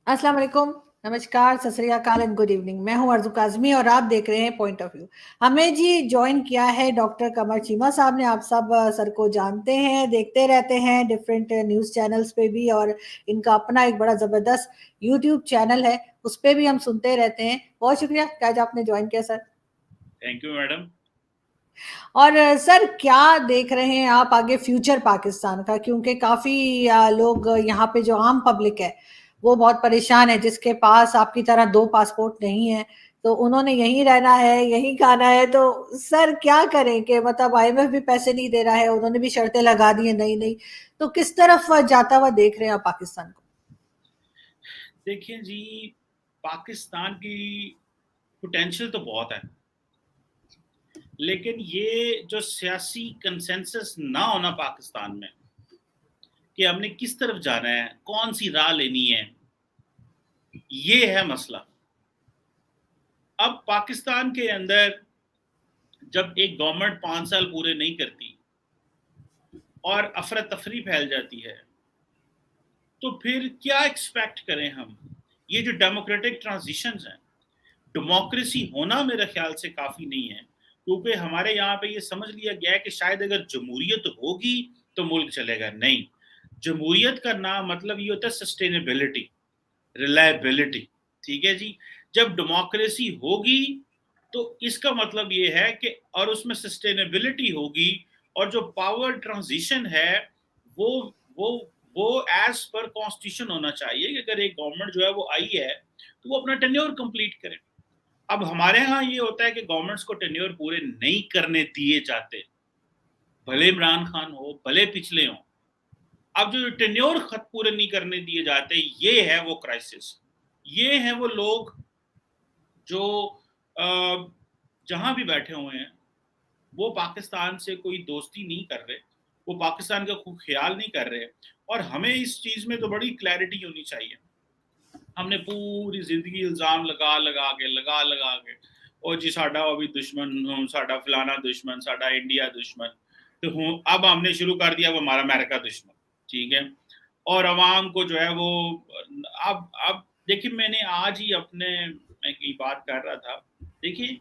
अस्सलाम वालेकुम, नमस्कार, सत श्री अकाल एंड गुड इवनिंग। मैं हूं अर्ज़ू काज़मी और आप देख रहे हैं पॉइंट ऑफ व्यू। हमें जी जॉइन किया है डॉक्टर कमर चीमा साहब ने। आप सब सर को जानते हैं, देखते रहते हैं डिफरेंट न्यूज़ चैनल्स पे भी, और इनका अपना एक बड़ा ज़बरदस्त यूट्यूब चैनल है, उस पे भी हम सुनते रहते हैं। बहुत शुक्रिया कि आज आपने जॉइन किया सर। Thank you madam. और सर क्या देख रहे हैं आप आगे फ्यूचर पाकिस्तान का? क्योंकि काफ़ी लोग यहाँ पे जो आम पब्लिक है वो बहुत परेशान है, जिसके पास आपकी तरह दो पासपोर्ट नहीं है, तो उन्होंने यहीं रहना है, यहीं खाना है। तो सर क्या करें कि मतलब आईएमएफ भी पैसे नहीं दे रहा है, उन्होंने भी शर्तें लगा दी है नई नई। तो किस तरफ जाता हुआ देख रहे हैं आप पाकिस्तान को? देखिए जी, पाकिस्तान की पोटेंशियल तो बहुत है, लेकिन ये जो सियासी कंसेंसस ना होना पाकिस्तान में कि हमने किस तरफ जाना है, कौन सी राह लेनी है, ये है मसला। अब पाकिस्तान के अंदर जब एक गवर्नमेंट 5 साल पूरे नहीं करती और अफरा तफरी फैल जाती है, तो फिर क्या एक्सपेक्ट करें हम? ये जो डेमोक्रेटिक ट्रांजिशंस हैं, डेमोक्रेसी होना मेरे ख्याल से काफ़ी नहीं है, क्योंकि हमारे यहाँ पे ये समझ लिया गया है कि शायद अगर जमहूरियत होगी तो मुल्क चलेगा। नहीं, जमहूरियत का नाम मतलब ये होता है सस्टेनेबिलिटी, रिलायबिलिटी। ठीक है जी। जब डेमोक्रेसी होगी तो इसका मतलब ये है कि और उसमें सस्टेनेबिलिटी होगी, और जो पावर ट्रांजिशन है वो वो वो एज पर कॉन्स्टिट्यूशन होना चाहिए कि अगर एक गवर्नमेंट जो है वो आई है तो वो अपना टेन्योर कंप्लीट करे। अब हमारे यहाँ ये होता है कि गवर्नमेंट्स को टेन्योर पूरे नहीं करने दिए जाते, भले इमरान खान हो भले पिछले हो। अब जो टेन्योर खत पूरे नहीं करने दिए जाते, ये है वो क्राइसिस। ये है वो लोग जो जहां भी बैठे हुए हैं वो पाकिस्तान से कोई दोस्ती नहीं कर रहे, वो पाकिस्तान का कोई ख्याल नहीं कर रहे। और हमें इस चीज में तो बड़ी क्लैरिटी होनी चाहिए। हमने पूरी जिंदगी इल्जाम लगा लगा के और जी साडा अभी दुश्मन, साडा फलाना दुश्मन, साडा इंडिया दुश्मन। तो अब हमने शुरू कर दिया वो हमारा अमेरिका दुश्मन। ठीक है। और अवाम को जो है वो अब देखिए, मैंने आज ही अपने मैं की बात कर रहा था। देखिए,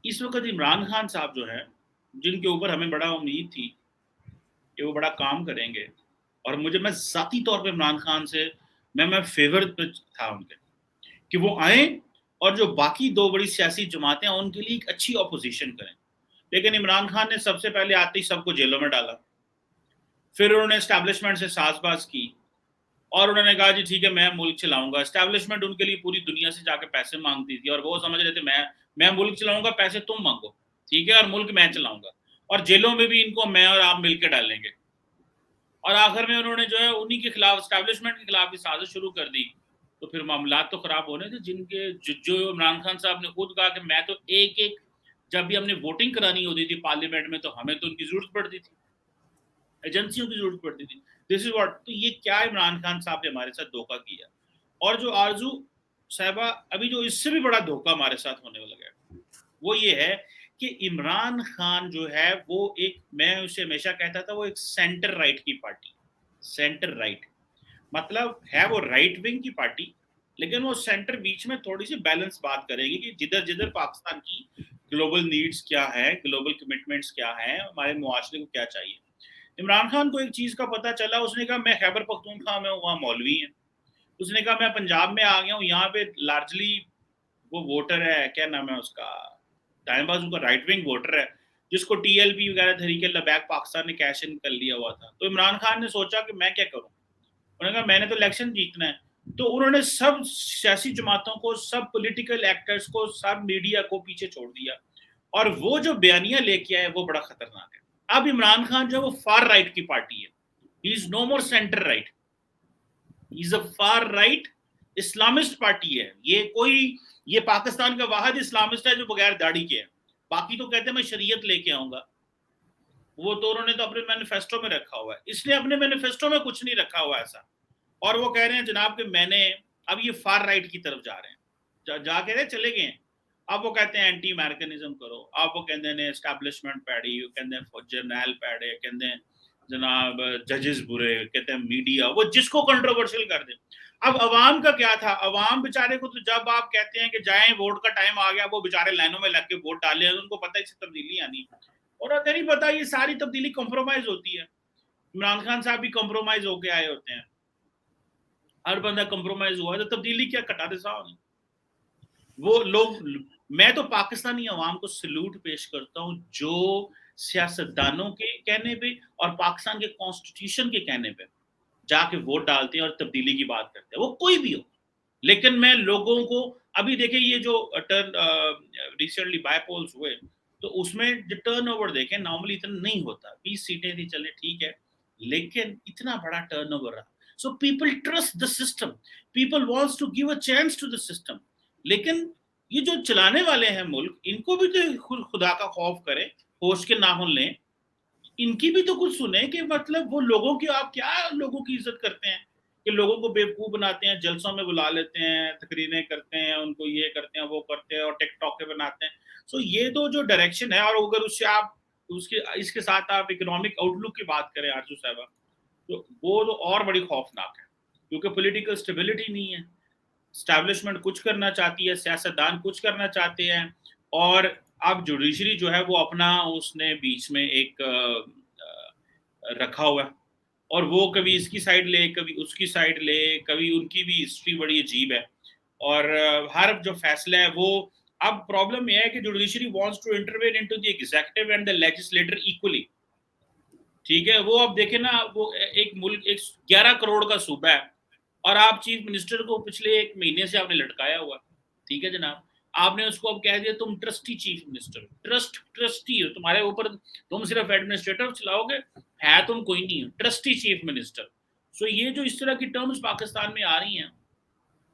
इस वक्त इमरान खान साहब जो है, जिनके ऊपर हमें बड़ा उम्मीद थी कि वो बड़ा काम करेंगे, और मुझे मैं ज़ाती तौर पे इमरान खान से मैं फेवर पे था उनके कि वो आए और जो बाकी दो बड़ी सियासी जमातें हैं उनके लिए एक अच्छी ऑपोजिशन करें। लेकिन इमरान खान ने सबसे पहले आते ही सबको जेलों में डाला। फिर उन्होंने एस्टैब्लिशमेंट से साजबाज की और उन्होंने कहा जी ठीक है मैं मुल्क चलाऊंगा। एस्टैब्लिशमेंट उनके लिए पूरी दुनिया से जाके पैसे मांगती थी और वो समझ रहे थे मैं मुल्क चलाऊंगा, पैसे तुम मांगो। ठीक है, और मुल्क मैं चलाऊंगा, और जेलों में भी इनको मैं और आप मिलकर डालेंगे। और आखिर में उन्होंने जो है उन्हीं के खिलाफ, एस्टैब्लिशमेंट के खिलाफ भी साजिश शुरू कर दी। तो फिर मामला तो खराब होने थे, जिनके जो इमरान खान साहब ने खुद कहा कि मैं तो एक एक जब भी हमने वोटिंग करानी होती थी पार्लियामेंट में तो हमें तो उनकी जरूरत पड़ती थी, एजेंसियों की जरूरत पड़ती थी। This is what. तो ये क्या इमरान खान साहब ने हमारे साथ धोखा किया। और जो आरजू साहबा, अभी जो इससे भी बड़ा धोखा हमारे साथ होने वाला है वो ये है कि इमरान खान जो है वो एक, मैं उसे हमेशा कहता था वो एक सेंटर राइट की पार्टी। सेंटर राइट मतलब है वो राइट विंग की पार्टी, लेकिन वो सेंटर बीच में थोड़ी सी बैलेंस बात करेगी कि जिधर जिधर पाकिस्तान की ग्लोबल नीड्स क्या है, ग्लोबल कमिटमेंट्स क्या है, हमारे मुआशरे को क्या चाहिए। इमरान खान को एक चीज का पता चला, उसने कहा मैं खैबर पख्तूनख्वा में हूँ, वहाँ मौलवी है। उसने कहा मैं पंजाब में आ गया हूँ, यहाँ पे लार्जली वो वोटर है, क्या नाम है उसका, दाएं बाजू का राइट विंग वोटर है, जिसको टीएलपी वगैरह तहरीके लबैक पाकिस्तान ने कैश इन कर लिया हुआ था। तो इमरान खान ने सोचा कि मैं क्या करूं। उन्होंने कहा मैंने तो इलेक्शन जीतना है। तो उन्होंने सब सियासी जमातों को, सब पॉलिटिकल एक्टर्स को, सब मीडिया को पीछे छोड़ दिया, और वो जो बयानियां लेके आए वो बड़ा खतरनाक है। अब इमरान खान जो है वो फार राइट की पार्टी है, he is no more centre right, he is a far right islamist party है। ये पाकिस्तान का वाहिद इस्लामिस्ट है जो बगैर दाढ़ी के है। बाकी तो कहते हैं मैं शरीयत लेके आऊंगा, वो तो उन्होंने तो अपने मैनिफेस्टो में रखा हुआ है, इसलिए अपने मैनिफेस्टो में कुछ नहीं रखा हुआ ऐसा। और वो कह रहे हैं जनाब कि मैंने, अब ये फार राइट की तरफ जा रहे हैं, जा कह रहे चले गए हैं। अब वो कहते हैं एंटी अमेरिकनिज्म करो, अब वो कहते हैं एस्टैब्लिशमेंट पैड़ी, कहते हैं जर्नैल पैड़े, कहते हैं जनाब जजेस बुरे, कहते हैं मीडिया, वो जिसको कंट्रोवर्शियल कर दे। अब अवाम का क्या था, अवाम बेचारे को तो जब आप कहते हैं कि जाएं वोट का टाइम आ गया, वो बेचारे लाइनों में लग के वोट डाले, उनको पता है इससे तब्दीली आनी, और अगर नहीं पता ये सारी तब्दीली कॉम्प्रोमाइज होती है। इमरान खान साहब भी कॉम्प्रोमाइज होके आए होते हैं, हर बंदा कॉम्प्रोमाइज हुआ है, तो तब्दीली क्या कटा दे साहब वो लोग। मैं तो पाकिस्तानी अवाम को सल्यूट पेश करता हूं जो सियासतदानों के कहने पे और पाकिस्तान के कॉन्स्टिट्यूशन के कहने पे जाके वोट डालते हैं और तब्दीली की बात करते हैं, वो कोई भी हो। लेकिन मैं लोगों को, अभी देखिए ये जो टर्न रिसेंटली बायपोल्स हुए, तो उसमें जो टर्नओवर देखें नॉर्मली इतना नहीं होता, 20 सीटें थी, चले ठीक है, लेकिन इतना बड़ा टर्नओवर रहा। So people trust the system, people wants to give a chance to the system. लेकिन ये जो चलाने वाले हैं मुल्क, इनको भी तो खुदा का खौफ करें, होश के नाखून लें, इनकी भी तो कुछ सुने कि मतलब वो लोगों की, आप क्या लोगों की इज्जत करते हैं कि लोगों को बेवकूफ बनाते हैं, जलसों में बुला लेते हैं, तकरीरें करते हैं, उनको ये करते हैं वो करते हैं और टिकटॉक के बनाते हैं। सो ये तो जो डायरेक्शन है, और अगर उससे आप उसके इसके साथ आप इकोनॉमिक आउटलुक की बात करें आरजू साहबा, तो वो तो और बड़ी खौफनाक है, क्योंकि पॉलिटिकल स्टेबिलिटी नहीं है, स्टैब्लिशमेंट कुछ करना चाहती है, सियासतदान कुछ करना चाहते हैं, और अब जुडिशरी जो है वो अपना उसने बीच में एक रखा हुआ है, और वो कभी इसकी साइड ले, कभी उसकी साइड ले, कभी उनकी भी हिस्ट्री बड़ी अजीब है, और हर जो फैसला है वो, अब प्रॉब्लम यह है कि judiciary wants to intervene into the executive and the legislator equally. ठीक है, वो अब देखे ना, वो एक मुल्क, एक 11 करोड़ का सूबा है, और आप चीफ मिनिस्टर को पिछले 1 महीने से आपने लटकाया हुआ, ठीक है जनाब, आपने उसको अब कह दिया तुम ट्रस्टी चीफ मिनिस्टर, ट्रस्टी हो, तुम्हारे ऊपर तुम सिर्फ एडमिनिस्ट्रेटर चलाओगे, है तुम कोई नहीं हो, ट्रस्टी चीफ मिनिस्टर। सो ये जो इस तरह की टर्म्स पाकिस्तान में आ रही हैं,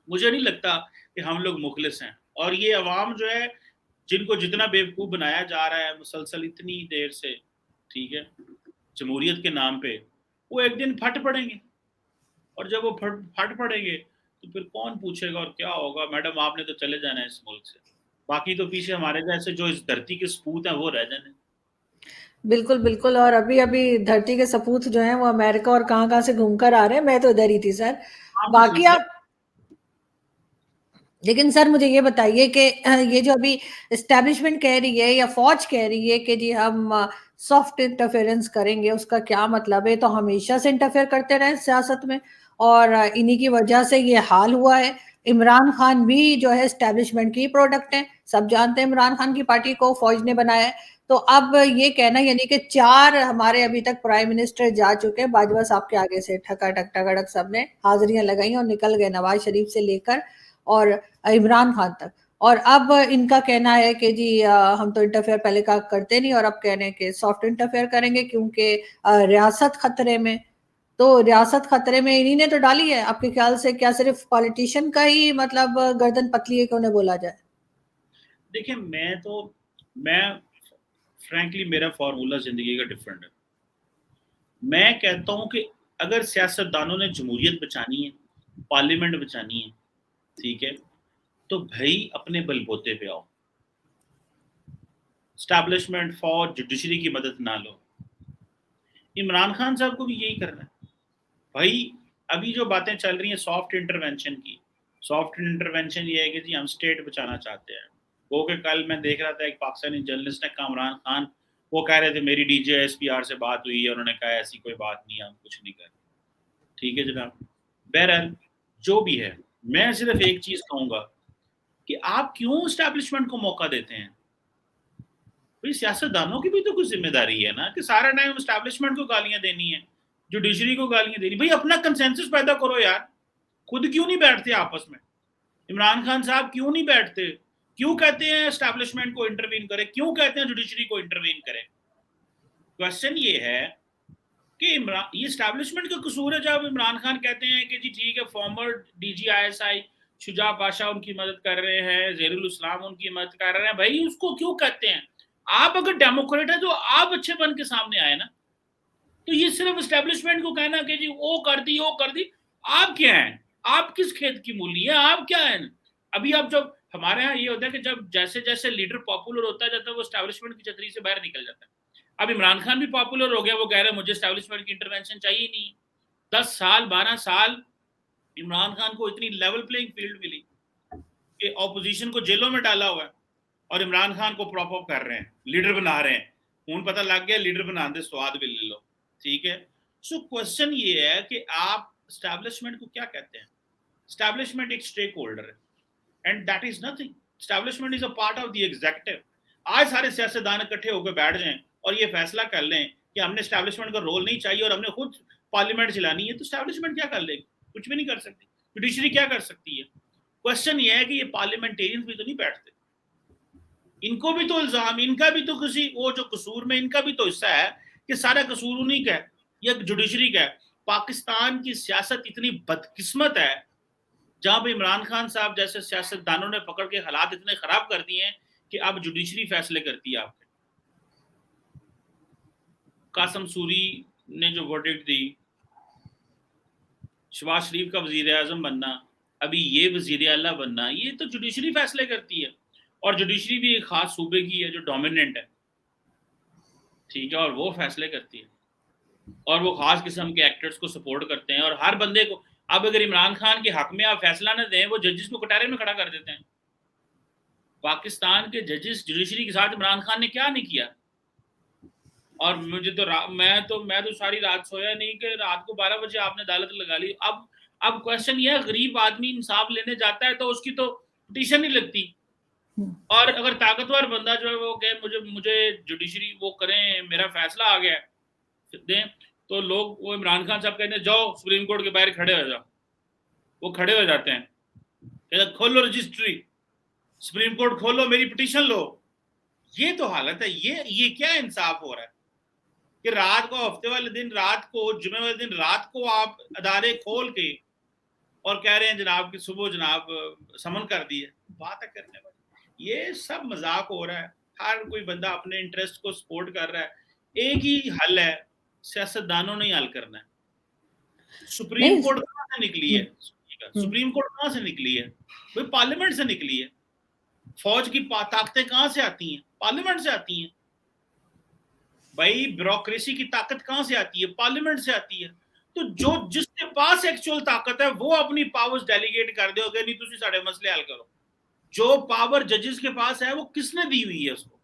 मुझे नहीं लगता कि हम लोग मुखलिस हैं, और ये अवाम जो है, जिनको जितना बेवकूफ बनाया जा रहा है मुसलसल इतनी देर से, ठीक है, जमहूरियत के नाम पे, वो एक दिन फट पड़ेंगे, और जब वो फट पड़ेंगे तो फिर कौन पूछेगा और क्या होगा। मैडम आपने तो चले जाना है इस मुल्क से, बाकी तो पीछे हमारे जैसे जो इस धरती के सपूत हैं वो रह जाने। बिल्कुल, बिल्कुल। और अभी-अभी धरती के सपूत जो हैं वो अमेरिका और कहाँ-कहाँ से घूम कर आ रहे हैं, मैं तो इधर ही थी सर। आप भी बाकी सिलसिला। आप लेकिन सर मुझे ये बताइए कि ये जो अभी एस्टेब्लिशमेंट कह रही है या फौज कह रही है कि जी हम सॉफ्ट इंटरफेरेंस करेंगे, उसका क्या मतलब है? तो हमेशा से इंटरफेयर करते रहे सियासत में, और इन्हीं की वजह से ये हाल हुआ है। इमरान खान भी जो है एस्टेब्लिशमेंट की प्रोडक्ट हैं, सब जानते हैं इमरान खान की पार्टी को फौज ने बनाया है। तो अब ये कहना, यानी कि 4 हमारे अभी तक प्राइम मिनिस्टर जा चुके हैं, बाजवा साहब के आगे से ठकाठक ठकाठक सबने हाजिरियां लगाई और निकल गए, नवाज शरीफ से लेकर और इमरान खान तक। और अब इनका कहना है कि जी हम तो इंटरफेयर पहले का करते नहीं, और अब कह रहे हैं कि सॉफ्ट इंटरफेयर करेंगे क्योंकि रियासत खतरे में। तो रियासत खतरे में इन्हीं ने तो डाली है, आपके ख्याल से क्या सिर्फ पॉलिटिशियन का ही मतलब गर्दन पतली है कि उन्हें बोला जाए? देखिए मैं फ्रैंकली मेरा फॉर्मूला जिंदगी का डिफरेंट है। मैं कहता हूं कि अगर सियासतदानों ने जमहूरियत बचानी है, पार्लियामेंट बचानी है, ठीक है, तो भाई अपने बलबूते पे आओ, स्टैब्लिशमेंट फौज जुडिशरी की मदद ना लो। इमरान खान साहब को भी यही करना है भाई। अभी जो बातें चल रही हैं सॉफ्ट इंटरवेंशन की, सॉफ्ट इंटरवेंशन ये है कि जी हम स्टेट बचाना चाहते हैं। वो कि कल मैं देख रहा था एक पाकिस्तानी जर्नलिस्ट ने, कामरान खान, वो कह रहे थे मेरी डीजे एसपीआर से बात हुई है, उन्होंने कहा ऐसी कोई बात नहीं है, हम कुछ नहीं कर रहे। ठीक है जनाब, बहरहाल जो भी है, मैं सिर्फ एक चीज कहूंगा कि आप क्यों स्टैब्लिशमेंट को मौका देते हैं। भाई सियासतदानों की भी तो कुछ जिम्मेदारी है ना, कि सारा टाइम स्टैब्लिशमेंट को गालियां देनी है, जुडिशरी को गालियां देनी। भाई अपना कंसेंसस पैदा करो यार, खुद क्यों नहीं बैठते आपस में? इमरान खान साहब क्यों नहीं बैठते? क्यों कहते हैं स्टैब्लिशमेंट को इंटरवीन करे, क्यों कहते हैं जुडिशरी को इंटरवीन करे? क्वेश्चन ये है कि इमरान, ये स्टैब्लिशमेंट का कसूर है जब इमरान खान कहते हैं कि जी ठीक है फॉर्मर DGISI शुजा पाशा उनकी मदद कर रहे हैं, जहीरुल इस्लाम उनकी मदद कर रहे हैं। भाई उसको क्यों कहते हैं? आप अगर डेमोक्रेट है तो आप अच्छे बन के सामने आए ना। तो ये सिर्फ एस्टेब्लिशमेंट को कहना कि जी वो कर दी वो कर दी, आप क्या हैं? आप किस खेत की मूली है? आप क्या है? अभी आप जब हमारे यहाँ ये होता है कि जब जैसे जैसे लीडर पॉपुलर होता जाता है वो एस्टेब्लिशमेंट की छतरी से बाहर निकल जाता है। अब इमरान खान भी पॉपुलर हो गया, वो कह रहे हैं मुझे एस्टैब्लिशमेंट की इंटरवेंशन चाहिए नहीं। 10 साल 12 साल इमरान खान को इतनी लेवल प्लेइंग फील्ड मिली कि ऑपोजिशन को जेलों में डाला हुआ है और इमरान खान को प्रॉप अप कर रहे हैं, लीडर बना रहे हैं। हूं पता लग गया लीडर बनाने स्वाद भी ले लो, ठीक है। सो क्वेश्चन ये है कि आप एस्टैब्लिशमेंट को क्या कहते हैं? एस्टैब्लिशमेंट एक स्टेक होल्डर है and that is nothing. Establishment is a part of the executive. आज सारे सियासतदान इकट्ठे होकर बैठ जाएं और ये फैसला कर लें कि हमने एस्टैब्लिशमेंट का रोल नहीं चाहिए और हमने खुद पार्लियामेंट चलानी है, तो एस्टैब्लिशमेंट क्या कर लेगी? कुछ भी नहीं कर सकती। जुडिशरी क्या कर सकती है? क्वेश्चन ये है कि ये पार्लियामेंटेरियंस भी तो नहीं बैठते, इनको भी तो इल्जाम, इनका भी तो किसी वो जो कसूर में इनका भी तो हिस्सा है कि सारा कसूर उन्हीं का है या जुडिशरी का है। पाकिस्तान की सियासत इतनी बदकिस्मत है जहां पे इमरान खान साहब जैसे सियासतदानों ने पकड़ के हालात इतने खराब कर दिए हैं कि अब जुडिशरी फैसले करती है आपके। कासम सूरी ने जो वर्डिक्ट दी, शहबाज शरीफ का वजीर आजम बनना, अभी ये वजीर आला बनना, ये तो जुडिशरी फैसले करती है। और जुडिशरी भी एक खास सूबे की है जो डोमिनेंट है, ठीक है, और वो फैसले करती है और वो खास किस्म के एक्टर्स को सपोर्ट करते हैं और हर बंदे को। अब अगर इमरान खान के हक में आप फैसला न दें, वो जजेस को कटारे में खड़ा कर देते हैं। पाकिस्तान के जजेस जुडिशरी के साथ इमरान खान ने क्या नहीं किया। और मुझे तो मैं तो सारी रात सोया नहीं कि रात को 12 बजे आपने अदालत लगा ली। अब क्वेश्चन ये है, गरीब आदमी इंसाफ लेने जाता है तो उसकी तो पिटीशन नहीं लगती। और अगर ताकतवर बंदा जो है वो कहे मुझे मुझे जुडिशरी वो करें, मेरा फैसला आ गया दें, तो लोग वो इमरान खान साहब कहते हैं जाओ सुप्रीम कोर्ट के बाहर खड़े हो जाओ। वो खड़े हो जाते हैं, कहते खोलो रजिस्ट्री, सुप्रीम कोर्ट खोलो, मेरी पिटीशन लो। ये तो हालत है। ये क्या इंसाफ हो रहा है कि रात को, हफ्ते वाले दिन रात को, जुमे वाले दिन रात को आप अदारे खोल के और कह रहे हैं जनाब की सुबह जनाब समन कर दी है। बात है करने वाली, ये सब मजाक हो रहा है। हर कोई बंदा अपने इंटरेस्ट को सपोर्ट कर रहा है। एक ही हल है, सियासतदानों ने ही हल करना है। सुप्रीम नहीं। कोर्ट कहां से निकली है? सुप्रीम कोर्ट कहां से निकली है? भाई पार्लियामेंट से निकली है। फौज की ताकतें कहां से आती हैं? पार्लियामेंट से आती हैं। भाई ब्यूरोक्रेसी की ताकत कहां से आती है? पार्लियामेंट से आती है। तो जो जिसके पास एक्चुअल ताकत है वो अपनी पावर्स डेलीगेट कर दो, नहीं तुम सारे मसले हल करो। जो पावर जजेस के पास है वो किसने दी हुई है उसको?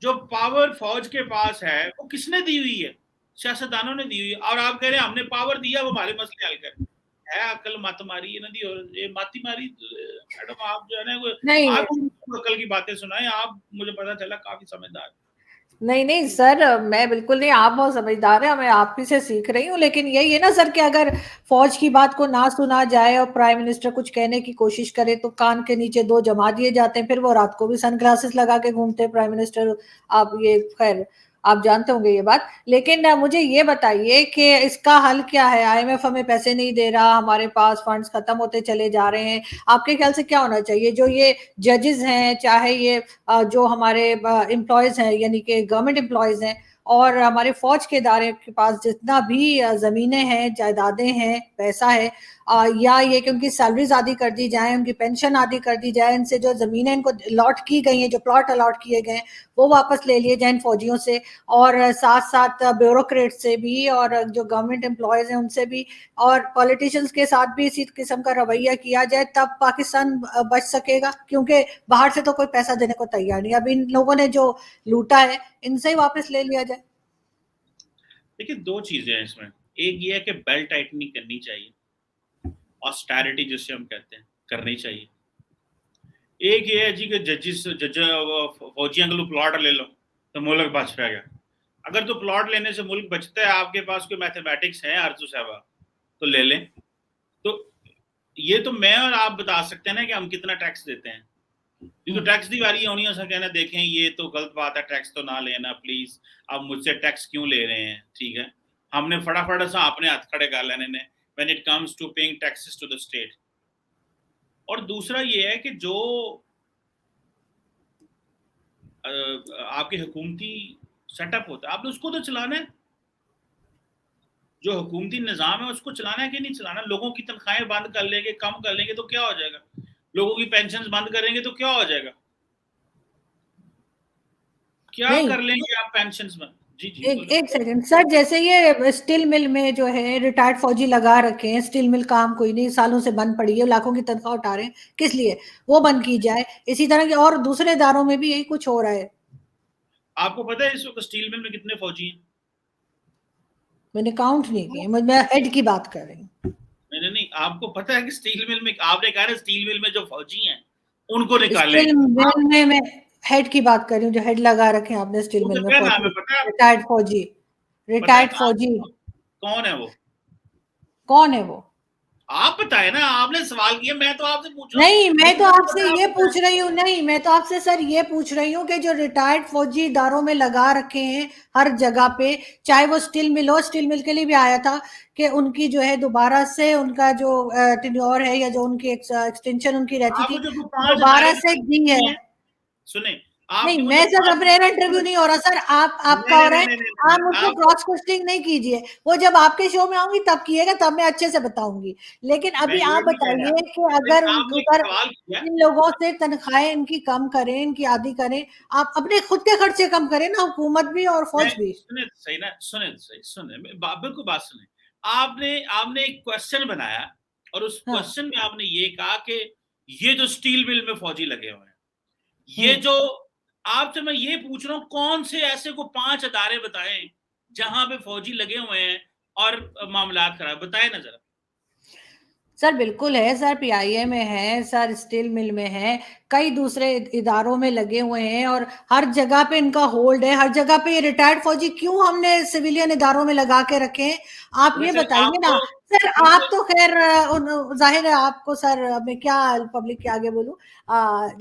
जो पावर फौज के पास है वो किसने दी हुई है? सियासतदानों ने दी हुई है। और आप कह रहे हैं हमने पावर दिया वो हमारे मसले हल कर। है अकल मत मारी ना दी, और ये माती मारी। मैडम आप जो है ना, नहीं, आप अकल की बातें सुनाए। आप, मुझे पता चला काफी समझदार। नहीं, नहीं सर, मैं बिल्कुल नहीं, आप बहुत समझदार हैं, मैं आप ही से सीख रही हूँ। लेकिन यही है ना सर कि अगर फौज की बात को ना सुना जाए और प्राइम मिनिस्टर कुछ कहने की कोशिश करे तो कान के नीचे दो जमा दिए जाते हैं, फिर वो रात को भी सनग्लासेस लगा के घूमते हैं प्राइम मिनिस्टर। आप ये खैर आप जानते होंगे ये बात। लेकिन मुझे ये बताइए कि इसका हल क्या है? आईएमएफ हमें पैसे नहीं दे रहा, हमारे पास फंड्स खत्म होते चले जा रहे हैं। आपके ख्याल से क्या होना चाहिए? जो ये जजेस हैं, चाहे ये जो हमारे एम्प्लॉयज हैं, यानी कि गवर्नमेंट एम्प्लॉयज हैं, और हमारे फौज के इदारे के पास जितना भी जमीनें हैं, जायदादें हैं, पैसा है, या ये कि उनकी सैलरीज आदि कर दी जाए, उनकी पेंशन आदि कर दी जाए, इनसे जो जमीनें इनको अलॉट की गई हैं, जो प्लॉट अलॉट किए गए हैं, वो वापस ले लिए जाए इन फौजियों से, और साथ साथ ब्यूरोक्रेट से भी, और जो गवर्नमेंट एम्प्लॉयज हैं उनसे भी, और पॉलिटिशियंस के साथ भी इसी किस्म का रवैया किया जाए, तब पाकिस्तान बच सकेगा। क्योंकि बाहर से तो कोई पैसा देने को तैयार नहीं। अब इन लोगों ने जो लूटा है इनसे ही वापस ले लिया जाए। देखिए दो चीजें हैं इसमें। एक ये है कि बेल्ट टाइटनिंग करनी चाहिए, ऑस्टेरिटी जिसे हम कहते हैं, करनी चाहिए। एक ये है जी कि जजिस जज फौजियों के प्लॉट ले लो तो मुल्क बच रहेगा। अगर तो प्लॉट लेने से मुल्क बचता है, आपके पास कोई मैथमेटिक्स है आरजू साहबा, तो ले लें। तो ये तो मैं और आप बता सकते हैं ना कि हम कितना टैक्स देते हैं। ये तो टैक्स की बारी होनी है, कहना देखें ये तो गलत बात है, टैक्स तो ना लेना प्लीज, आप मुझसे टैक्स क्यों ले रहे हैं? ठीक है, हमने फटाफट सा अपने हाथ खड़े कर लेने ने when it comes to paying taxes to the state. और दूसरा ये है कि जो आपके हुकूमती सेटअप होता है आपने उसको तो चलाना है। जो हुकूमती निज़ाम है उसको चलाना है कि नहीं चलाना। लोगों की तनख्वाहें बंद कर लेंगे, कम कर लेंगे तो क्या हो जाएगा? लोगों की पेंशन बंद करेंगे तो क्या हो जाएगा? क्या नहीं, कर लेंगे आप पेंशन में? जी जी एक बोलो। एक सेकंड सर, जैसे ये स्टील मिल में जो है रिटायर्ड फौजी लगा रखे हैं, स्टील मिल काम कोई नहीं, सालों से बंद पड़ी है, लाखों की तनख्वाह उठा रहे हैं, किस लिए? वो बंद की जाए। इसी तरह के और दूसरे इदारों में भी यही कुछ हो रहा है। आपको पता है इस वक्त स्टील मिल में कितने फौजी हैं? मैंने काउंट नहीं किए, मैं हेड की बात कर रही हूँ। नहीं नहीं नहीं, आपको पता है कि स्टील मिल में, आपने कहा ना स्टील मिल में जो फौजी हैं उनको निकालें। स्टील मिल में मैं हेड की बात कर रही हूँ, जो हेड लगा रखे हैं आपने स्टील मिल में, क्या नाम फौजी, है पता है आपको? रिटायर्ड फौजी, पता है रिटायर्ड फौजी। कौन है वो? कौन है वो? आप बताए ना, आपने सवाल किया, मैं तो आपसे पूछ रहा हूँ। नहीं, मैं मुझे तो नहीं आपसे पता, आप ये बताएं। पूछ रही हूँ, नहीं, मैं तो आपसे सर ये पूछ रही हूँ कि जो रिटायर्ड फौजी इदारों में लगा रखे हैं हर जगह पे, चाहे वो स्टील मिल हो, स्टील मिल के लिए भी आया था कि उनकी जो है दोबारा से उनका जो टेन्योर है, या जो उनकी एक्सटेंशन उनकी रहती आप थी, मुझे वो वो 5 अदारे दोबारा से बताएं दी है। कितनी है। सुने, नहीं, आपके वो जो मैं सर, 5, मेरा इंटरव्यू नहीं हो रहा सर, आप नहीं आपका हो नहीं रहा नहीं है। नहीं नहीं आप नहीं, मुझसे आप, क्रॉस क्वेश्चनिंग नहीं कीजिए, वो जब आपके शो में आऊंगी तब कीजिएगा, तब मैं अच्छे से बताऊंगी। लेकिन मैं अभी ये आप नहीं कह रहा। बताइए कि अगर लेकिन आपने एक उधर सवाल किया। इन लोगों से तनख्वाहें इनकी कम करें, इनकी आधी करें, आप अपने खुद के खर्चे कम करें ना, हुकूमत भी और मैं फौज भी। सुने सही ना, सुने सही, सुने बिल्कुल बात सुने। आपने आपने एक क्वेश्चन बनाया, और उस हाँ। क्वेश्चन में आपने ये कहा कि ये जो स्टील मिल में फौजी लगे हुए हैं, ये हम्म। जो, आपसे मैं ये पूछ रहा हूँ कौन से ऐसे को 5 अदारे बताएं जहां पे फौजी लगे हुए हैं और मामला खराब, बताए ना जरा। सर बिल्कुल है सर, पीआईए में है सर, स्टील मिल में है, कई दूसरे इदारों में लगे हुए हैं, और हर जगह पे इनका होल्ड है, हर जगह पे ये रिटायर्ड फौजी क्यों हमने सिविलियन इदारों में लगा के रखे हैं? आप ये दरअसल बताइए ना। आपको सर आप बिल्कुल, तो खैर जाहिर है आपको सर, अब मैं क्या पब्लिक के आगे बोलूं,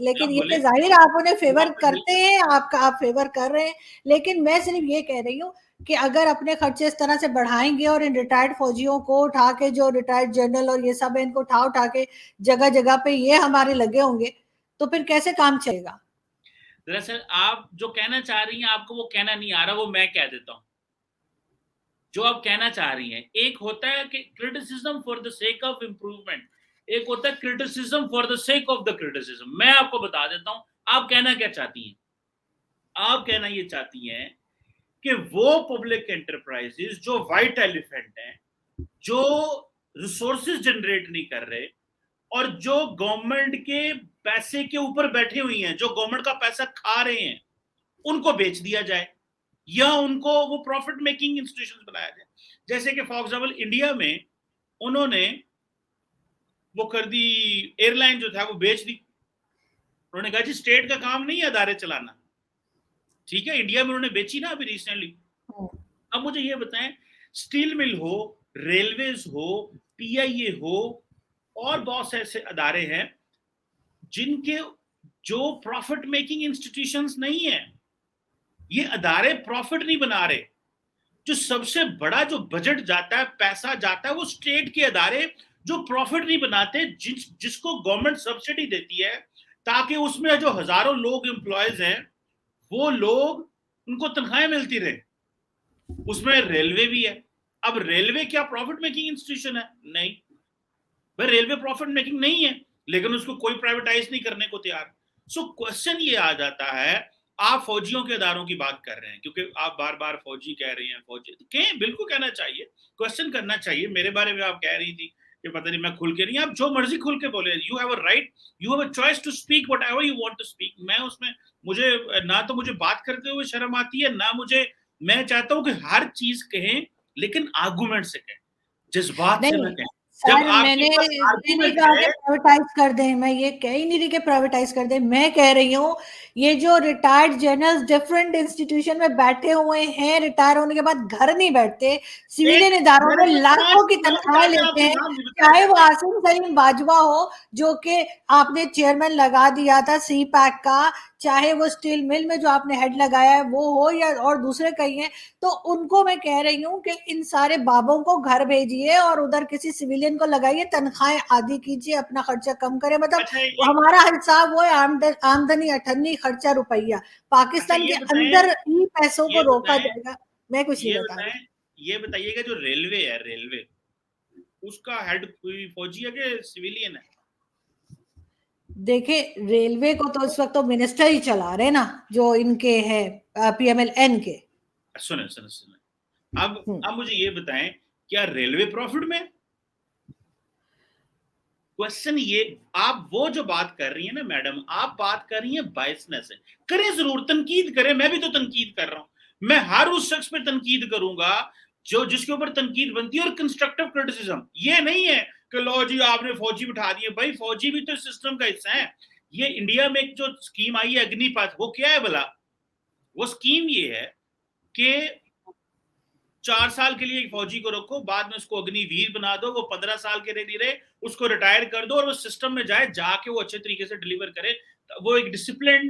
लेकिन आप ये बोले, जाहिर है आप उन्हें वो फेवर आपने करते बिल्कुल, हैं, आपका आप फेवर कर रहे हैं। लेकिन मैं सिर्फ ये कह रही हूँ कि अगर अपने खर्चे इस तरह से बढ़ाएंगे और इन रिटायर्ड फौजियों को उठा के, जो रिटायर्ड जनरल और ये सब है, इनको उठा उठा के जगह जगह पे ये हमारे लगे होंगे, तो फिर कैसे काम चलेगा? दरअसल आप जो कहना चाह रही हैं आपको वो कहना नहीं आ रहा, वो मैं कह देता हूँ। जो आप कहना चाह रही हैं, एक होता है कि criticism for the sake of improvement, एक होता है criticism for the sake of the criticism. मैं आपको बता देता हूं आप कहना क्या चाहती हैं। आप कहना ये चाहती हैं कि वो पब्लिक एंटरप्राइजेस जो वाइट एलिफेंट हैं, जो रिसोर्सेज जनरेट नहीं कर रहे, और जो गवर्नमेंट के पैसे के ऊपर बैठी हुई हैं, जो गवर्नमेंट का पैसा खा रहे हैं, उनको बेच दिया जाए, या उनको वो प्रॉफिट मेकिंग इंस्टीट्यूशन बनाया जाए। जैसे कि फॉर एग्जाम्पल इंडिया में उन्होंने वो कर दी, एयरलाइन जो था वो बेच दी। उन्होंने कहा जी स्टेट का काम नहीं है अदारे चलाना, ठीक है, इंडिया में उन्होंने बेची ना अभी रिसेंटली। अब मुझे ये बताएं, स्टील मिल हो, रेलवेज हो, पीआईए हो, और बहुत से ऐसे अदारे हैं जिनके, जो प्रॉफिट मेकिंग इंस्टीट्यूशंस नहीं है, ये अदारे प्रॉफिट नहीं बना रहे। जो सबसे बड़ा जो बजट जाता है, पैसा जाता है, वो स्टेट के अदारे जो प्रॉफिट नहीं बनाते, जिसको गवर्नमेंट सब्सिडी देती है, ताकि उसमें जो हजारों लोग एम्प्लॉयज हैं, वो लोग, उनको तनख्वाहें मिलती रहे। उसमें रेलवे भी है। अब रेलवे क्या प्रॉफिट मेकिंग इंस्टीट्यूशन है? नहीं भाई, रेलवे प्रॉफिट मेकिंग नहीं है, लेकिन उसको कोई प्राइवेटाइज नहीं करने को तैयार। सो क्वेश्चन ये आ जाता है, आप फौजियों के इदारों की बात कर रहे हैं, क्योंकि आप बार बार फौजी कह रही हैं, फौजी तो कहें, बिल्कुल कहना चाहिए, क्वेश्चन करना चाहिए। मेरे बारे में आप कह रही थी कि पता नहीं मैं खुल के नहीं, आप जो मर्जी खुल के बोले, you have a right, you have a choice to speak whatever you want to speak. मैं उसमें, मुझे ना तो मुझे बात करते हुए शर्म आती है, ना मुझे, मैं चाहता हूं कि हर चीज कहें, लेकिन आर्गूमेंट से कहें, जज्बात से ना नहीं कहें। जब सर, आपके मैंने पास ये नहीं आर्गूमेंट कहा कि है, प्राइवेटाइज कर दें, मैं ये कह ही नहीं रही कि प्राइवेटाइज कर दें, मैं कह रही हूँ ये जो रिटायर्ड जनरल्स डिफरेंट इंस्टीट्यूशन में बैठे हुए हैं, रिटायर होने के बाद घर नहीं बैठते, एक, सिविलियन इदारों मेरे में को पांच लाखों की नाम तनख्वाहें बताने, लेते आपको हैं, नाम नहीं बताया चाहे वो जाता है। आसिम सलीम बाजवा हो, जो कि आपने चेयरमैन लगा दिया था सी पैक का, चाहे वो स्टील मिल में जो आपने हेड लगाया है वो हो, या और दूसरे कई हैं, तो उनको मैं कह रही हूँ कि इन सारे बाबों को घर भेजिए और उधर किसी सिविलियन को लगाइए, तनख्वाहें आधी कीजिए, अपना खर्चा कम करें, मतलब अच्छा वो एक, हमारा हिसाब वो है, आमदनी अठन्नी खर्चा रुपया, अच्छा पाकिस्तान के ये बताएं, अंदर ही पैसों को ये रोका बताएं, जाएगा। मैं कुछ नहीं ये बता रही। बताएं, ये बताइएगा जो रेलवे है, रेलवे, उसका हेड कोई फौजी है कि सिविलियन है? देखिए, रेलवे को तो इस वक्त तो मिनिस्टर ही चला रहे ना, जो इनके हैं, पीएमएल एन के। सुने सुने सुने, अब मुझे ये बताएं, क्या रेलवे प्रॉफिट में? क्वेश्चन ये, आप वो जो बात कर रही है ना मैडम, आप बात कर रही है बायसनेस है। करें जरूर, तनकीद करें, मैं भी तो तनकीद कर रहा हूं। मैं हर उस शख्स पे तनकीद करूंगा जो जिसके ऊपर तनकीद बनती है, और कंस्ट्रक्टिव क्रिटिसिज्म। ये नहीं है कि लो जी आपने फौजी बिठा दिए, भाई फौजी भी तो सिस्टम का हिस्सा है। ये इंडिया में एक जो स्कीम आई है अग्निपथ, वो क्या है भला? वो स्कीम ये है कि 4 साल के लिए एक फौजी को रखो, बाद में उसको अग्निवीर बना दो, वो 15 साल के लिए रहे, उसको रिटायर कर दो और वो सिस्टम में जाए, जाके वो अच्छे तरीके से डिलीवर करे। वो एक डिसिप्लिन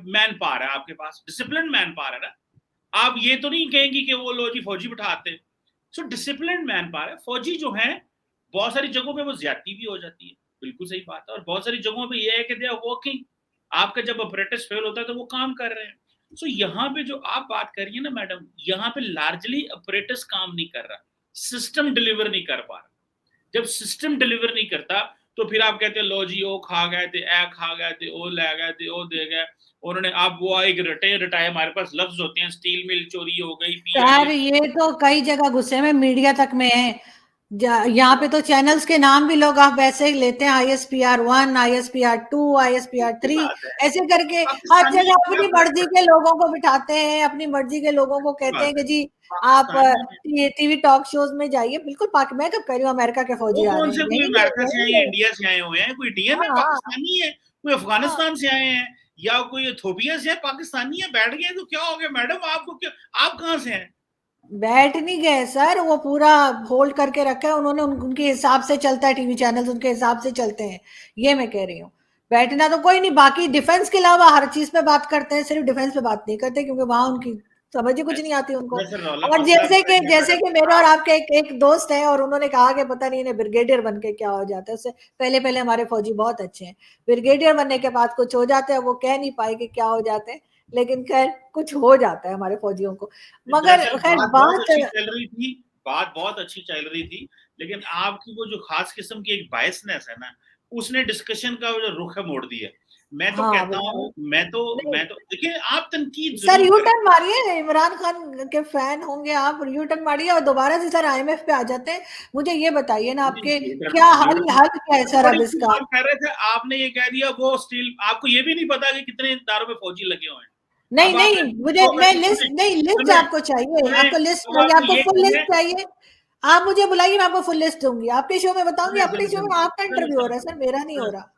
मैन पावर है आपके पास, डिसिप्लिन मैन पावर है ना। आप ये तो नहीं कहेंगी कि वो लो जी फौजी बिठाते। सो डिसिप्लिन मैन पावर है। फौजी जो है, बहुत सारी जगहों पे वो ज्यादती भी हो जाती है, बिल्कुल सही बात है, और बहुत सारी जगहों पे ये है कि दे आर वर्किंग। आपका जब अप्रेंटिस फेल होता है तो वो काम कर रहे हैं। सो यहाँ पे जो आप बात कर रही है ना मैडम, यहाँ पे लार्जली अप्रेंटिस काम नहीं कर रहा, सिस्टम डिलीवर नहीं कर पा रहा। जब सिस्टम डिलीवर नहीं करता तो फिर आप कहते हैं लो जी ओ खा गए थे, ए खा गए थे, ओ ले गए थे, ओ दे गए उन्होंने। आप वो एक रटे रटाए हमारे पास लफ्ज होते हैं, स्टील मिल चोरी हो गई, सर पीआईए। ये तो कई जगह गुस्से में, मीडिया तक में है। यहाँ पे तो चैनल्स के नाम भी लोग आप वैसे ही लेते हैं, ISPR 1, ISPR 2, ISPR 3, बात है, ऐसे करके हर पाकिस्तानी जगह क्या अपनी फर्क मर्जी के पड़ता लोगों को बिठाते हैं, अपनी मर्जी के लोगों को है? कहते बात हैं है कि जी आप पाकिस्तानी में, टीवी टॉक शोज में जाइए। बिल्कुल मैं कब कह रही हूँ अमेरिका के वो फौजी आ कौन रहे हैं, से कोई यही है अमेरिका से आए यही हैं, है। इंडिया से आए हुए हैं? कोई डीएम हाँ है हाँ पाकिस्तानी है? कोई हाँ। अफगानिस्तान से आए हैं या कोई इथोपिया से है? पाकिस्तानी है, बैठ गए तो क्या हो गया मैडम? आपको क्या, आप कहाँ से हैं? बैठ नहीं गए सर, वो पूरा होल्ड करके रखा है उन्होंने, उनके हिसाब से चलता है टीवी चैनल्स, उनके हिसाब से चलते हैं। ये मैं कह रही हूँ, बैठना तो कोई नहीं, बाकी डिफेंस के अलावा हर चीज पे बात करते हैं, सिर्फ डिफेंस पे बात नहीं करते क्योंकि वहां उनकी समझ ही कुछ नहीं आती उनको। मैं सर रौला और मसला पता क्या है जैसे मैडम? कि मेरे और आप आपके एक दोस्त है, और उन्होंने कहा कि पता नहीं इन्हें ब्रिगेडियर बन के क्या हो जाता है। उससे पहले पहले हमारे फौजी बहुत अच्छे हैं, ब्रिगेडियर बनने के बाद कुछ हो जाते हैं, वो कह नहीं पाए कि क्या हो जाते हैं, लेकिन खैर कुछ हो जाता है हमारे फौजियों को। मगर दरअसल खैर बात बहुत बात, अच्छी चल रही थी, बात बहुत अच्छी चल रही थी, लेकिन आपकी वो जो खास किस्म की एक बायसनेस है ना, उसने डिस्कशन का जो रुख है मोड़ दिया। मैं तो हाँ कहता बिल्कुल। हूँ, मैं तो नहीं देखिए, आप तनकीद सर, जरूर यू करें। टर्न मारिए, इमरान खान के फैन होंगे आप, यू टर्न मारिए और दोबारा से सर IMF पे आ जाते हैं। मुझे ये बताइए ना, आपके क्या हल न्यूटन हल क्या है सर बड़ी अब सी इसका? बात कर रहे थे, आपने ये कह दिया वो स्टील, आपको ये भी नहीं पता कि कितने इदारों में फौजी लगे हुए हैं। नहीं अब नहीं, आपने मुझे मैं लिस्ट सुने नहीं, लिस्ट सुने आपको चाहिए, सुने, आपको लिस्ट अब चाहिए, आपको आपको ये फुल कहना लिस्ट है, चाहिए। आप मुझे बुलाइए, मैं आपको फुल लिस्ट दूंगी, आपके शो में बताऊंगी, सुने अपने सुने शो सुने में आपका सुने इंटरव्यू हो रहा है सर, मेरा नहीं हो सुने, रहा।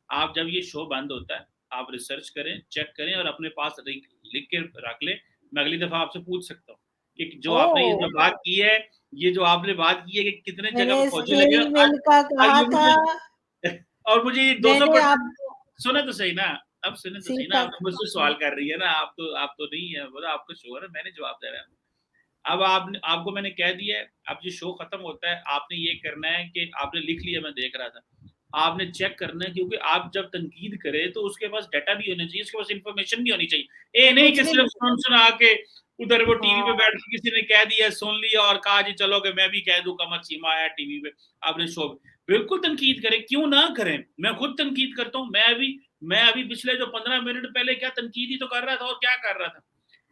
आप जब ये शो बंद होता है, आप रिसर्च करें, चेक करें और अपने पास लिख के रख लें। मैं अगली दफा आपसे पूछ सकता हूँ कि जो आपने ये ओ, जो बात की है, ये जो आपने बात की है कि कितने जगह पे मैंने फौजी लगे स्टील हैं, मिल का आज कहा ये था, मुझे और मुझे ये मैंने 200%। आपको सुने तो सही ना, अब सुने तो सही ना, सीखा। आप मुझसे सवाल कर रही है ना, आप तो नहीं है, बोला आपका शो है ना, मैंने जवाब दे रहा है। अब आपने, आपको मैंने कह दिया है, अब ये शो खत्म होता है, आपने ये करना है कि आपने लिख लिया, मैं देख रहा था, आपने चेक करना है, क्योंकि आप जब तनकीद करें तो उसके पास डाटा भी होना चाहिए, उसके पास इंफॉर्मेशन भी होनी चाहिए। ये नहीं कुछ कि नहीं सिर्फ लिखा। सुना के उधर वो टीवी पे हाँ बैठ के किसी ने कह दिया, सुन लिया और कहा जी चलो कि मैं भी कह दूं कमर सीमा आया टीवी पे, आपने शो। बिल्कुल तनकीद करें, क्यों ना करें, मैं खुद तनकीद करता हूँ। मैं अभी पिछले जो 15 मिनट पहले क्या तनकीद ही तो कर रहा था, और क्या कर रहा था।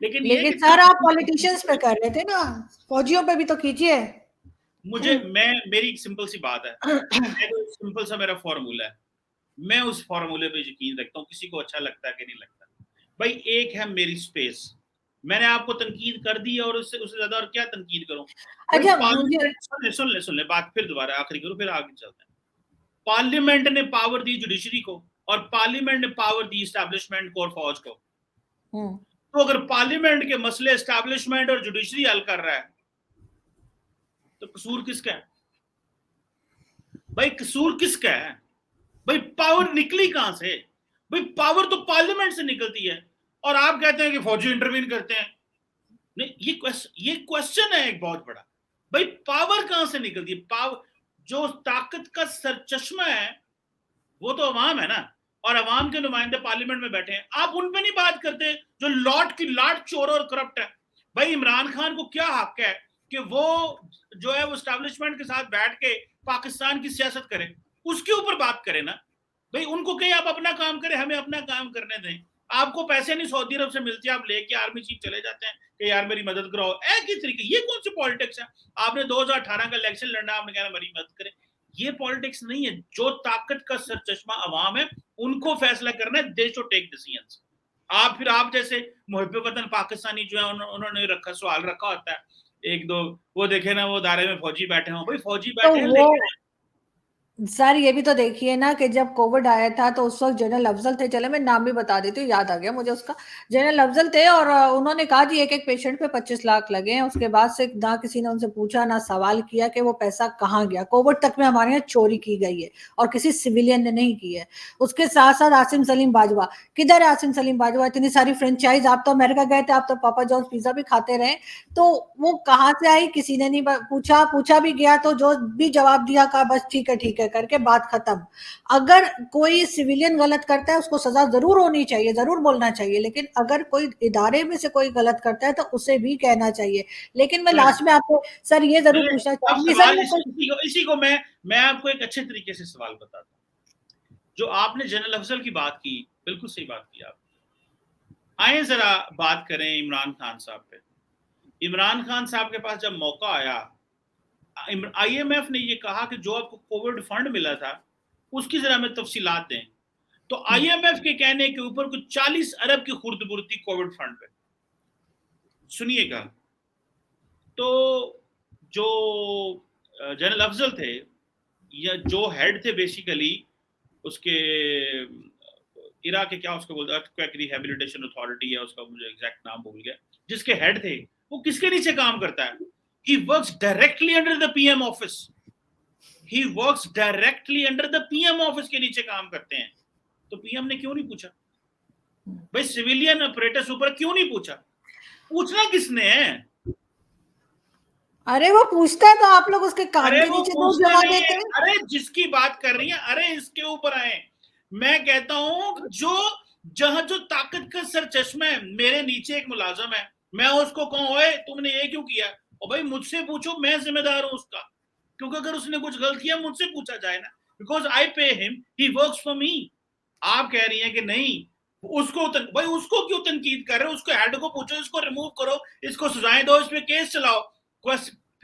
लेकिन ये लेकिन कि सर आप पॉलिटिशियंस पे कर रहे थे ना, फौजियों पे भी तो कीजिए। मेरी एक सिंपल सी बात है, मैं तो सिंपल सा मेरा फॉर्मूला है, मैं उस फॉर्मूले पे यकीन रखता हूँ, किसी को अच्छा लगता है कि नहीं लगता। भाई एक है मेरी स्पेस, मैंने आपको तनकीद कर दी है, और उससे उससे ज्यादा और क्या तनकीद करूं? भाई अच्छा मुझे, पार्लियामेंट, सुन ले बात, फिर दोबारा आखिरी करो, फिर आगे चलते हैं। पार्लियामेंट ने पावर दी जुडिशरी को, और पार्लियामेंट ने पावर दी स्टैब्लिशमेंट को और फौज को। हम्म, तो अगर पार्लियामेंट के मसले स्टैब्लिशमेंट और जुडिशरी हल कर रहा है, तो कसूर किसका है? भाई कसूर किसका है? भाई पावर निकली कहां से? भाई पावर तो पार्लियामेंट से निकलती है, और आप कहते हैं कि फौजी इंटरवीन करते हैं। नहीं, ये क्वेश्चन है एक बहुत बड़ा। भाई पावर कहां से निकलती है? पावर, जो ताकत का सरचश्मा है वो तो अवाम है ना, और अवाम के नुमाइंदे पार्लियामेंट में बैठे हैं। आप उन पे नहीं बात करते जो लॉट की लाट चोर और करप्ट है। भाई इमरान खान को क्या हक है कि वो जो है वो स्टैब्लिशमेंट के साथ बैठ के पाकिस्तान की सियासत करे? उसके ऊपर बात करें ना। भाई उनको कहीं आप अपना काम करें, हमें अपना काम करने दें। आपको पैसे नहीं सऊदी अरब से मिलते, आप लेके आर्मी चीफ चले जाते हैं कि यार मेरी मदद कराओ। किस तरीके, ये कौन सी पॉलिटिक्स है? आपने 2018 का इलेक्शन लड़ना, आपने कहना मेरी मदद करें, ये पॉलिटिक्स नहीं है। जो ताकत का सर चश्मा अवाम है, उनको फैसला करना है, दे शुड टेक डिसीजंस। आप जैसे मुहिब वतन पाकिस्तानी जो है, उन्होंने रखा सवाल रखा होता है, एक दो वो देखे ना, वो दायरे में फौजी बैठे हों, भाई फौजी तो बैठे हैं वो लेकिन सर ये भी तो देखिए ना कि जब कोविड आया था तो उस वक्त जनरल अफजल थे, चले मैं नाम भी बता देती हूँ, याद आ गया मुझे उसका। जनरल अफजल थे और उन्होंने कहा जी एक एक पेशेंट पे 25 लाख लगे हैं। उसके बाद से ना किसी ने उनसे पूछा ना सवाल किया कि वो पैसा कहाँ गया। कोविड तक में हमारे यहाँ चोरी की गई है और किसी सिविलियन ने नहीं की है। उसके साथ साथ आसिम सलीम बाजवा, किधर है आसिम सलीम बाजवा? इतनी सारी फ्रेंचाइज, आप तो अमेरिका गए थे, आप तो पापा जॉन्स पिज्जा भी खाते रहे, तो वो कहाँ से आई? किसी ने नहीं पूछा, पूछा भी गया तो जो भी जवाब दिया कहा बस ठीक है करके बात खत्म। अगर कोई सिविलियन गलत करता है उसको सजा जरूर होनी चाहिए, जरूर बोलना चाहिए, लेकिन अगर कोई इदारे में से कोई गलत करता है तो उसे भी कहना चाहिए। लेकिन मैं सर, लास्ट में आपको सर ये जरूर चले पूछना अब चाहूंगी सर, सवाल मैं इसी को मैं आपको एक अच्छे तरीके से सवाल बताता हूँ। जो आपने जनरल अफजल की बात की, बिल्कुल सही बात की आप। आए जरा बात करें इमरान खान साहब पे। इमरान खान साहब के पास जब मौका आया, आईएमएफ ने ये कहा कि जो आपको कोविड फंड मिला था उसकी जरा हमें तफसीलात दें। तो आईएमएफ के कहने के ऊपर कुछ 40 अरब की खुर्द-बुर्द कोविड फंड पे। सुनिएगा, तो जो जनरल अफजल थे, या जो हेड थे बेसिकली उसके इराक के, क्या उसको बोलते हैं, अर्थक्वेक रिहैबिलिटेशन अथॉरिटी है उसका, मुझे एग्जैक्ट नाम भूल गया, जिसके हेड थे, वो किसके नीचे काम करता है? He works directly under the PM office. He works directly under the PM office के नीचे काम करते हैं। तो पीएम ने क्यों नहीं पूछा भाई? सिविलियन ऑपरेटर्स ऊपर क्यों नहीं पूछा? पूछना किसने है? अरे वो पूछता है तो आप लोग उसके कान अरे के वो नीचे दूध पूछना जमा नहीं देते है। हैं। अरे जिसकी बात कर रही है, अरे इसके ऊपर आए। मैं कहता हूं जो जहां जो ताकत का सर चश्मा है, मेरे नीचे एक मुलाजम है, मैं उसको कहूं ओए तुमने ये क्यों किया, और भाई मुझसे पूछो, मैं जिम्मेदार हूं उसका, क्योंकि अगर उसने कुछ गलत किया मुझसे पूछा जाए ना, because I pay him, he works for me. आप कह रही हैं कि नहीं, उसको भाई उसको क्यों तनकीद कर रहे हो? उसको हेड को पूछो, इसको रिमूव करो, इसको सजाएं दो, इस पे केस चलाओ।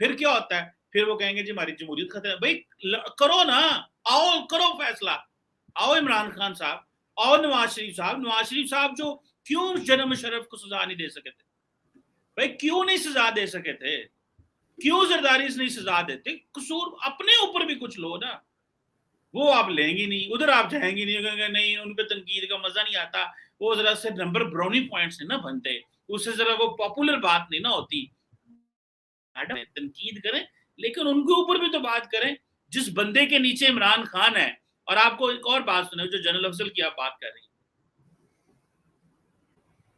फिर क्या होता है? फिर वो कहेंगे जी हमारी जमहूरियत खतरे है। भाई करो ना, आओ करो फैसला। आओ इमरान खान साहब, आओ नवाज शरीफ साहब। नवाज शरीफ साहब जो क्यों जनरल मुशर्रफ को सजा नहीं दे सके थे? भाई क्यों नहीं सजा दे सके थे? क्यों जरदारी नहीं सजा देते? कसूर अपने ऊपर भी कुछ लो ना। वो आप लेंगी नहीं, उधर आप जाएंगी नहीं, कहेंगे नहीं उन पे तनकीद का मजा नहीं आता, वो जरा से नंबर ब्राउनी पॉइंट्स नहीं ना बनते, उससे जरा वो पॉपुलर बात नहीं ना होती। मैडम तनकीद करें, लेकिन उनके ऊपर भी तो बात करें जिस बंदे के नीचे इमरान खान है। और आपको एक और बात सुने, जो जनरल अफजल की आप बात कर रही हैं,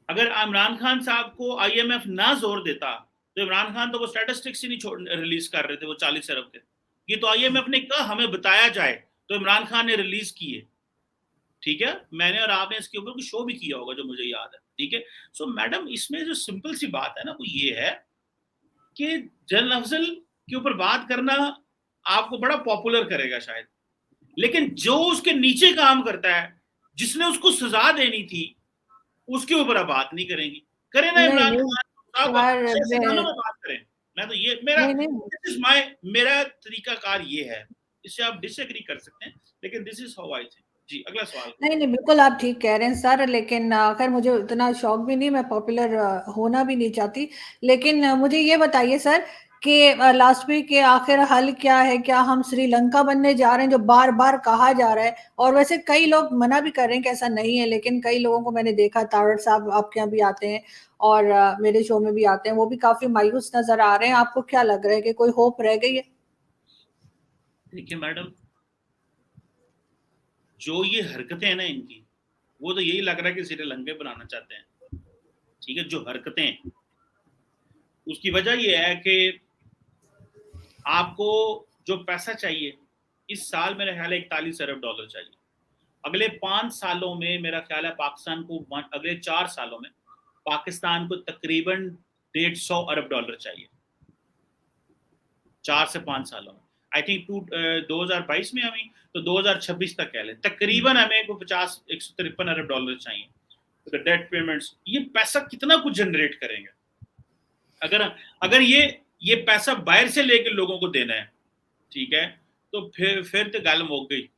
अगर इमरान खान साहब को आईएमएफ ना जोर देता तो इमरान खान तो वो स्टैटिस्टिक्स ही नहीं रिलीज कर रहे थे, वो 40 अरब के। ये तो आईएमएफ ने कहा हमें बताया जाए, तो इमरान खान ने रिलीज किए। ठीक है, मैंने और आपने इसके ऊपर कुछ शो भी किया होगा जो मुझे याद है। ठीक है, सो मैडम इसमें जो सिंपल सी बात है ना, वो ये है कि जनरल अफजल के ऊपर बात करना आपको बड़ा पॉपुलर करेगा शायद, लेकिन जो उसके नीचे काम करता है, जिसने उसको सजा देनी थी, उसके ऊपर आप बात नहीं करेंगे। करें ना नहीं इमरान नहीं खान साहब, सर, ऐसे गानों में बात करें। मैं तो ये नहीं नहीं मेरा तरीकाकार ये है। इससे आप डिसएग्री कर सकते हैं, लेकिन this is how I think. जी अगला सवाल। नहीं नहीं बिल्कुल आप ठीक कह रहे हैं सर, लेकिन खैर मुझे उतना शौक भी नहीं, मैं पॉपुलर होना भी नहीं चाहती। लेकिन मुझे ये बताइए सर कि लास्ट वीक के आखिर हल क्या है? क्या हम श्रीलंका बनने जा रहे हैं, जो बार बार कहा जा रहा है? और वैसे कई लोग मना भी कर रहे हैं कि ऐसा नहीं है, लेकिन कई लोगों को मैंने देखा, तारड़ साहब आपके यहाँ भी आते हैं और मेरे शो में भी आते हैं, वो भी काफी मायूस नजर आ रहे हैं। आपको क्या लग रहा है कि कोई होप रह गई है? देखिए मैडम, जो ये हरकतें हैं ना इनकी, वो तो यही लग रहा है कि श्रीलंका बनाना चाहते हैं। ठीक है, जो हरकतें, उसकी वजह ये है कि आपको जो पैसा चाहिए, इस साल मेरा ख्याल है 41 अरब डॉलर चाहिए। अगले 5 सालों में मेरा ख्याल है पाकिस्तान को, अगले 4 सालों में पाकिस्तान को तकरीबन 150 अरब डॉलर चाहिए, 4 से 5 सालों में। आई थिंक 2022 में हमें, तो 2026 तक कह लें तकरीबन हमें को 50 153 अरब डॉलर चाहिए। डेट पेमेंट्स, ये पैसा कितना कुछ जनरेट करेंगे। अगर ये पैसा बाहर से लेकर लोगों को देना है, ठीक है, तो फिर तो गल मुक गई।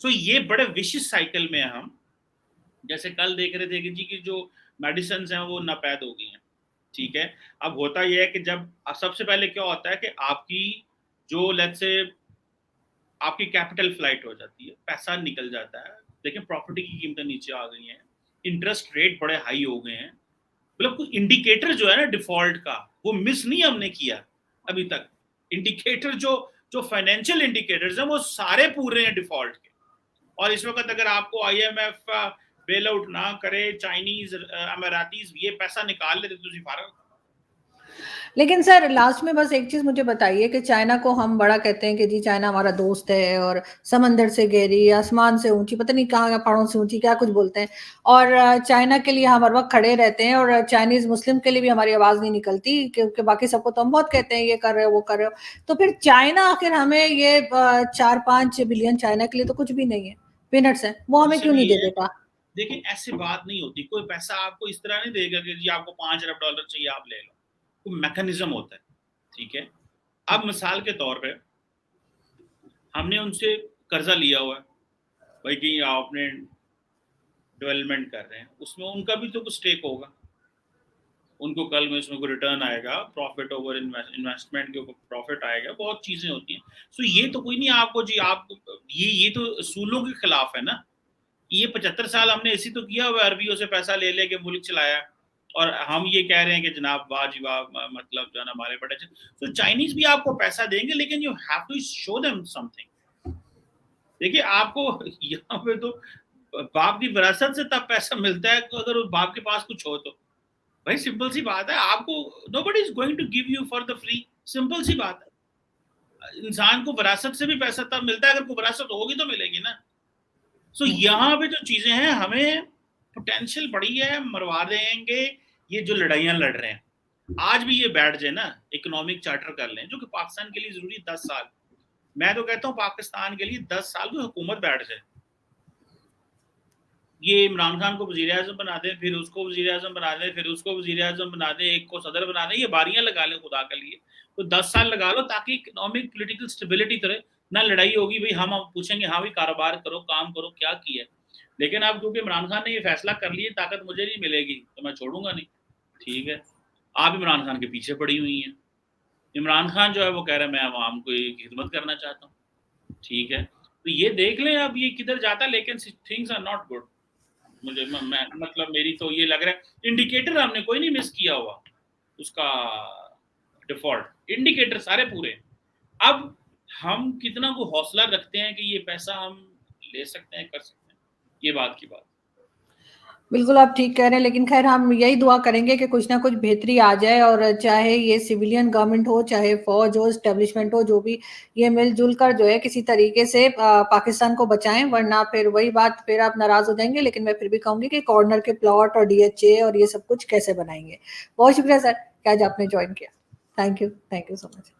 सो ये बड़े विशिश साइकिल में है हम। जैसे कल देख रहे थे कि जी की जो मेडिसिन हैं वो नापैद हो गई हैं, ठीक है। अब होता यह है कि जब सबसे पहले क्या होता है कि आपकी जो लेट्स से आपकी कैपिटल फ्लाइट हो जाती है, पैसा निकल जाता है, लेकिन प्रॉपर्टी की कीमतें नीचे आ गई हैं, इंटरेस्ट रेट बड़े हाई हो गए हैं, मतलब कोई इंडिकेटर जो है ना डिफॉल्ट का, वो मिस नहीं हमने किया अभी तक। इंडिकेटर जो जो फाइनेंशियल इंडिकेटर्स हैं वो सारे पूरे हैं डिफॉल्ट के। और इस वक्त अगर आपको आईएमएफ बेल आउट ना करे, चाइनीज अमेरातीज ये पैसा निकाल लेते तो फारग। लेकिन सर लास्ट में बस एक चीज मुझे बताइए कि चाइना को हम बड़ा कहते हैं कि जी चाइना हमारा दोस्त है और समंदर से गहरी, आसमान से ऊंची, पता नहीं कहाँ पहाड़ों से ऊंची, क्या कुछ बोलते हैं, और चाइना के लिए हम हर वक्त खड़े रहते हैं, और चाइनीज मुस्लिम के लिए भी हमारी आवाज नहीं निकलती, क्योंकि बाकी सबको तो हम बहुत कहते हैं ये कर रहे हो वो कर रहे हो। तो फिर चाइना आखिर हमें ये 4-5 बिलियन चाइना के लिए तो कुछ भी नहीं है, पीनट्स है, वो हमें क्यों नहीं दे देता। देखिए ऐसी बात नहीं होती, कोई पैसा आपको इस तरह नहीं देगा कि जी आपको $5 अरब चाहिए आप ले लो, कोई मैकेनिज्म होता है, ठीक है। अब मिसाल के तौर पे हमने उनसे कर्जा लिया हुआ है भाई कि आपने डेवलपमेंट कर रहे हैं, उसमें उनका भी तो कुछ स्टेक होगा, उनको कल में उसमें कोई रिटर्न आएगा, प्रॉफिट ओवर इन्वेस्टमेंट के ऊपर प्रॉफिट आएगा, बहुत चीजें होती हैं। सो ये तो कोई नहीं आपको जी आप ये तो असूलों के खिलाफ है ना। ये 75 साल हमने इसी तो किया हुआ, अरबियों से पैसा ले लेके मुल्क चलाया, और हम ये कह रहे हैं कि जनाब वाह जी वाह, मतलब जो है ना हमारे बड़े। तो चाइनीज भी आपको पैसा देंगे, लेकिन you have to show them something. देखिए आपको यहाँ पे तो बाप की विरासत से तब पैसा मिलता है अगर उस बाप के पास कुछ हो तो। भाई सिंपल सी बात है, आपको nobody is going to give you for the free, simple सी बात है। इंसान को विरासत से भी पैसा तब मिलता है अगर कोई विरासत होगी तो मिलेगी ना। सो यहाँ पे जो चीजें हैं, हमें पोटेंशियल बड़ी है, मरवा देंगे ये जो लड़ाइयां लड़ रहे हैं। आज भी ये बैठ जाए ना, इकोनॉमिक चार्टर कर लें, जो कि पाकिस्तान के लिए जरूरी 10 साल, मैं तो कहता हूँ पाकिस्तान के लिए 10 साल की हुकूमत बैठ जाए। ये इमरान खान को वजीर आजम बना दें, फिर उसको वजीर आजम बना दें, फिर उसको वजीर आजम बना दें, एक को सदर बना दें, ये बारियां लगा लें खुदा के लिए, तो 10 साल लगा लो, ताकि इकोनॉमिक पोलिटिकल स्टेबिलिटी तरह ना लड़ाई होगी। भाई हम पूछेंगे हाँ भाई कारोबार करो, काम करो, क्या किया। लेकिन अब क्योंकि इमरान खान ने ये फैसला कर लिया ताकत मुझे नहीं मिलेगी तो मैं छोड़ूंगा नहीं, ठीक है। आप इमरान खान के पीछे पड़ी हुई हैं। इमरान खान जो है वो कह रहा है मैं आवाम को खिदमत करना चाहता हूँ, ठीक है। तो ये देख लें अब ये किधर जाता है, लेकिन थिंग्स आर नॉट गुड। मुझे मतलब मेरी तो ये लग रहा है इंडिकेटर हमने कोई नहीं मिस किया हुआ, उसका डिफॉल्ट इंडिकेटर सारे पूरे। अब हम कितना को हौसला रखते हैं कि ये पैसा हम ले सकते हैं, कर सकते हैं, ये बात की बात। बिल्कुल आप ठीक कह रहे हैं, लेकिन खैर हम यही दुआ करेंगे कि कुछ ना कुछ बेहतरी आ जाए, और चाहे ये सिविलियन गवर्नमेंट हो, चाहे फौज हो, एस्टेब्लिशमेंट हो, जो भी, ये मिलजुल कर जो है किसी तरीके से पाकिस्तान को बचाएं, वरना फिर वही बात, फिर आप नाराज हो जाएंगे। लेकिन मैं फिर भी कहूंगी कि कॉर्नर के प्लॉट और डीएचए और ये सब कुछ कैसे बनाएंगे। बहुत शुक्रिया सर कि आज आपने ज्वाइन किया। Thank you so much.